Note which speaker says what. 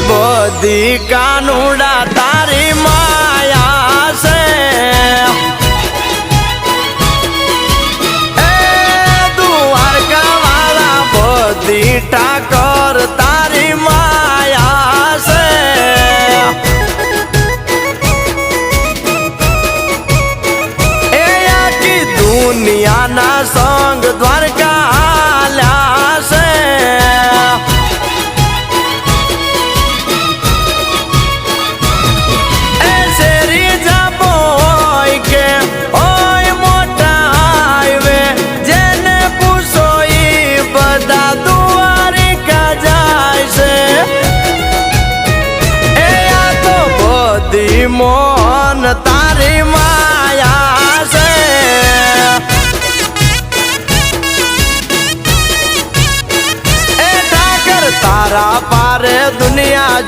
Speaker 1: બધી કાનુડા તારી માયા છે એ દ્વારકા વાળા બધી ઠાકર તારી માયા છે એ આખી દુનિયાના સંગ દ્વારકા હાલ્યા છે મોહન તારી માયા છે એ ઠાકર તારા પારે દુનિયા